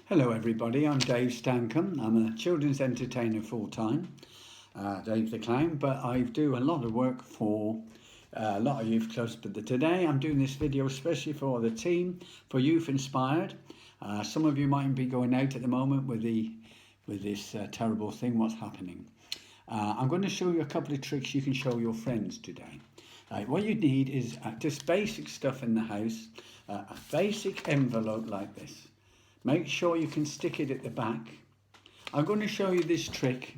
Hello everybody, I'm Dave Stancombe. I'm a children's entertainer full-time, Dave the Clown, but I do a lot of work for a lot of youth clubs. But today I'm doing this video especially for the team, for Youth Inspired. Some of you might be going out at the moment with this terrible thing, what's happening. I'm going to show you a couple of tricks you can show your friends today. What you need is just basic stuff in the house, a basic envelope like this. Make sure you can stick it at the back. I'm going to show you this trick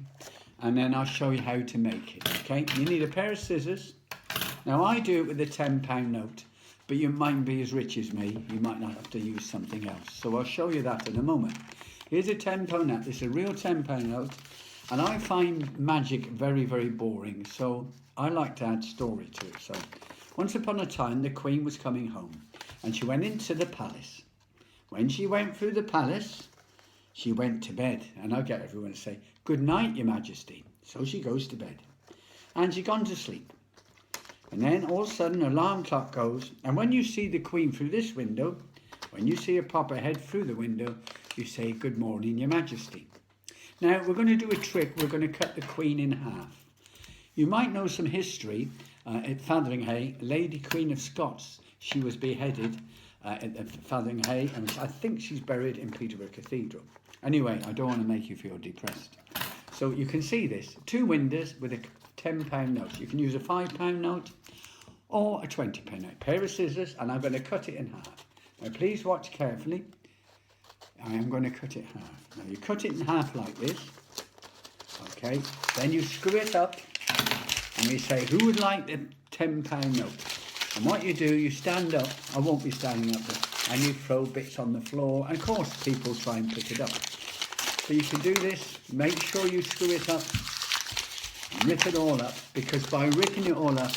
and then I'll show you how to make it, okay? You need a pair of scissors. Now I do it with a £10 note, but you mightn't be as rich as me. You might not have to use something else. So I'll show you that in a moment. Here's a £10 note. This is a real £10 note. And I find magic very, very boring. So I like to add story to it. So once upon a time, the Queen was coming home and she went into the palace. When she went through the palace, she went to bed. And I get everyone to say, "Good night, Your Majesty." So she goes to bed. And she's gone to sleep. And then all of a sudden, an alarm clock goes. And when you see the Queen through this window, when you see her pop her head through the window, you say, "Good morning, Your Majesty." Now, we're going to do a trick. We're going to cut the Queen in half. You might know some history. At Fotheringhay, Lady Queen of Scots, she was beheaded at Fotheringhay, and I think she's buried in Peterborough Cathedral. Anyway, I don't want to make you feel depressed. So you can see this, two windows with a £10 note. You can use a £5 note or a £20 note. Pair of scissors, and I'm going to cut it in half. Now please watch carefully. I am going to cut it in half. Now you cut it in half like this. Okay, then you screw it up and we say, who would like the £10 note? And what you do, you stand up. I won't be standing up there. And you throw bits on the floor. And of course, people try and pick it up. So you can do this. Make sure you screw it up. Rip it all up. Because by ripping it all up,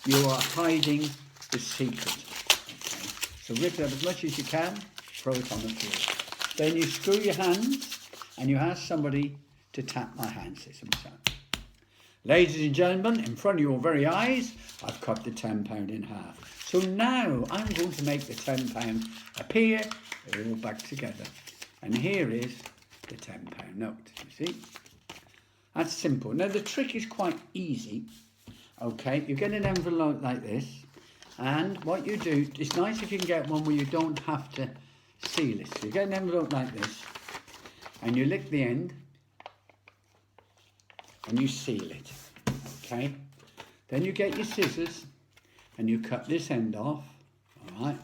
you are hiding the secret. Okay. So rip it up as much as you can. Throw it on the floor. Then you screw your hands. And you ask somebody to tap my hands. Ladies and gentlemen, in front of your very eyes, I've cut the £10 in half. So now I'm going to make the £10 appear all back together. And here is the £10 note, you see? That's simple. Now the trick is quite easy. Okay, you get an envelope like this. And what you do, it's nice if you can get one where you don't have to seal it. So you get an envelope like this. And you lick the end. And you seal it, okay? Then you get your scissors and you cut this end off, all right?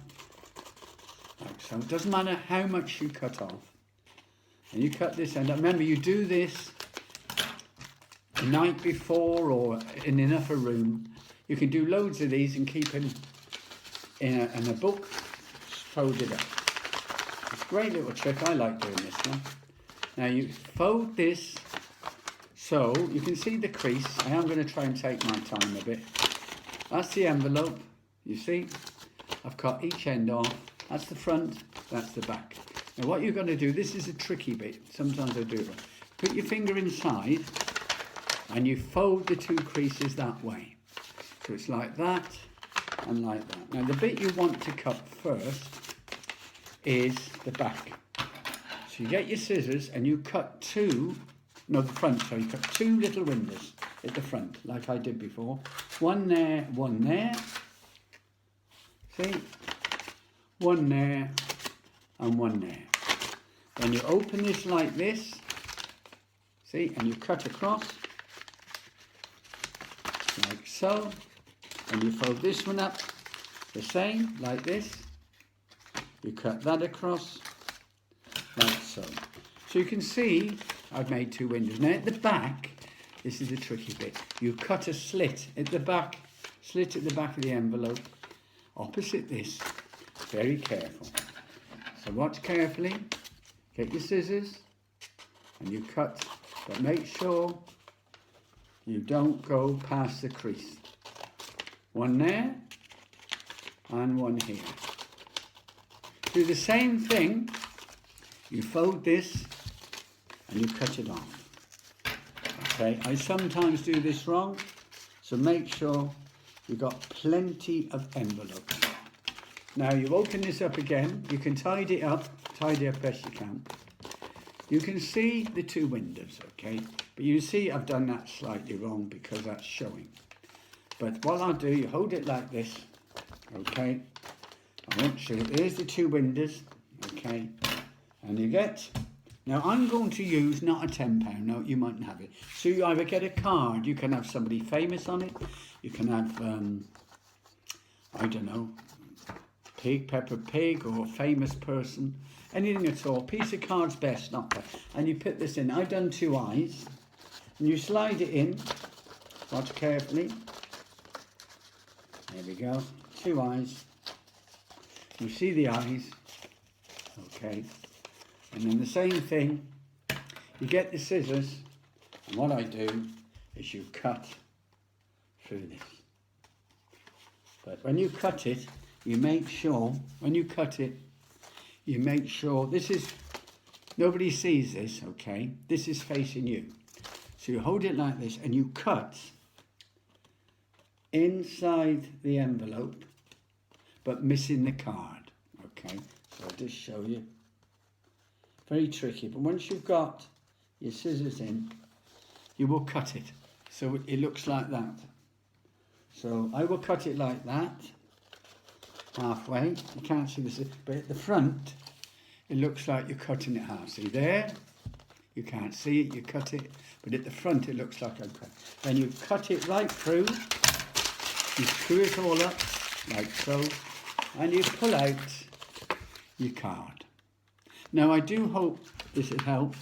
Like so. It doesn't matter how much you cut off. And you cut this end off. Remember, you do this the night before or in enough a room. You can do loads of these and keep them in a book, folded up. It's a great little trick. I like doing this one. Now you fold this. So you can see the crease. I am going to try and take my time a bit. That's the envelope. You see, I've cut each end off. That's the front, that's the back. Now what you're going to do, this is a tricky bit. Sometimes I do it. Put your finger inside and you fold the two creases that way. So it's like that and like that. Now the bit you want to cut first is the back. So you get your scissors and you cut the front, so you cut two little windows at the front, like I did before. One there, see? One there, and one there. Then you open this like this, see? And you cut across, like so. And you fold this one up, the same, like this. You cut that across, like so. So you can see I've made two windows. Now at the back, this is the tricky bit. You cut a slit at the back, slit at the back of the envelope, opposite this. Very careful. So watch carefully. Get your scissors and you cut, but make sure you don't go past the crease. One there and one here. Do the same thing. You fold this and you cut it off. Okay, I sometimes do this wrong, so make sure you've got plenty of envelope. Now you open this up again. You can tidy up best you can. You can see the two windows, okay? But you see I've done that slightly wrong because that's showing. But what I'll do, you hold it like this, okay? I won't show it. There's the two windows, okay? And you get, now I'm going to use not a £10 note, you mightn't have it. So you either get a card, you can have somebody famous on it, you can have, I don't know, Peppa Pig or a famous person, anything at all. Piece of card's best, not that. And you put this in. I've done 2 eyes, and you slide it in. Watch carefully. There we go. 2 eyes. You see the eyes. Okay. And then the same thing. You get the scissors, and what I do is you cut through this. But when you cut it, you make sure, when you cut it, you make sure, this is, nobody sees this, okay? This is facing you. So you hold it like this and you cut inside the envelope, but missing the card, okay? So I'll just show you. Very tricky, but once you've got your scissors in, you will cut it. So it looks like that. So I will cut it like that. Halfway, you can't see this, but at the front it looks like you're cutting it half. See there, you can't see it, you cut it, but at the front it looks like I'm cutting. Then you cut it right through, you screw it all up like so, and you pull out your card. Now I do hope this has helped,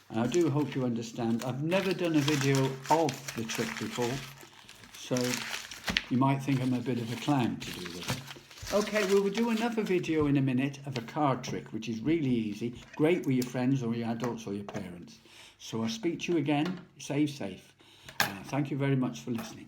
and I do hope you understand. I've never done a video of the trick before, so you might think I'm a bit of a clown to do this. Okay, we will do another video in a minute of a card trick, which is really easy, great with your friends or your adults or your parents. So I'll speak to you again. Stay safe. Thank you very much for listening.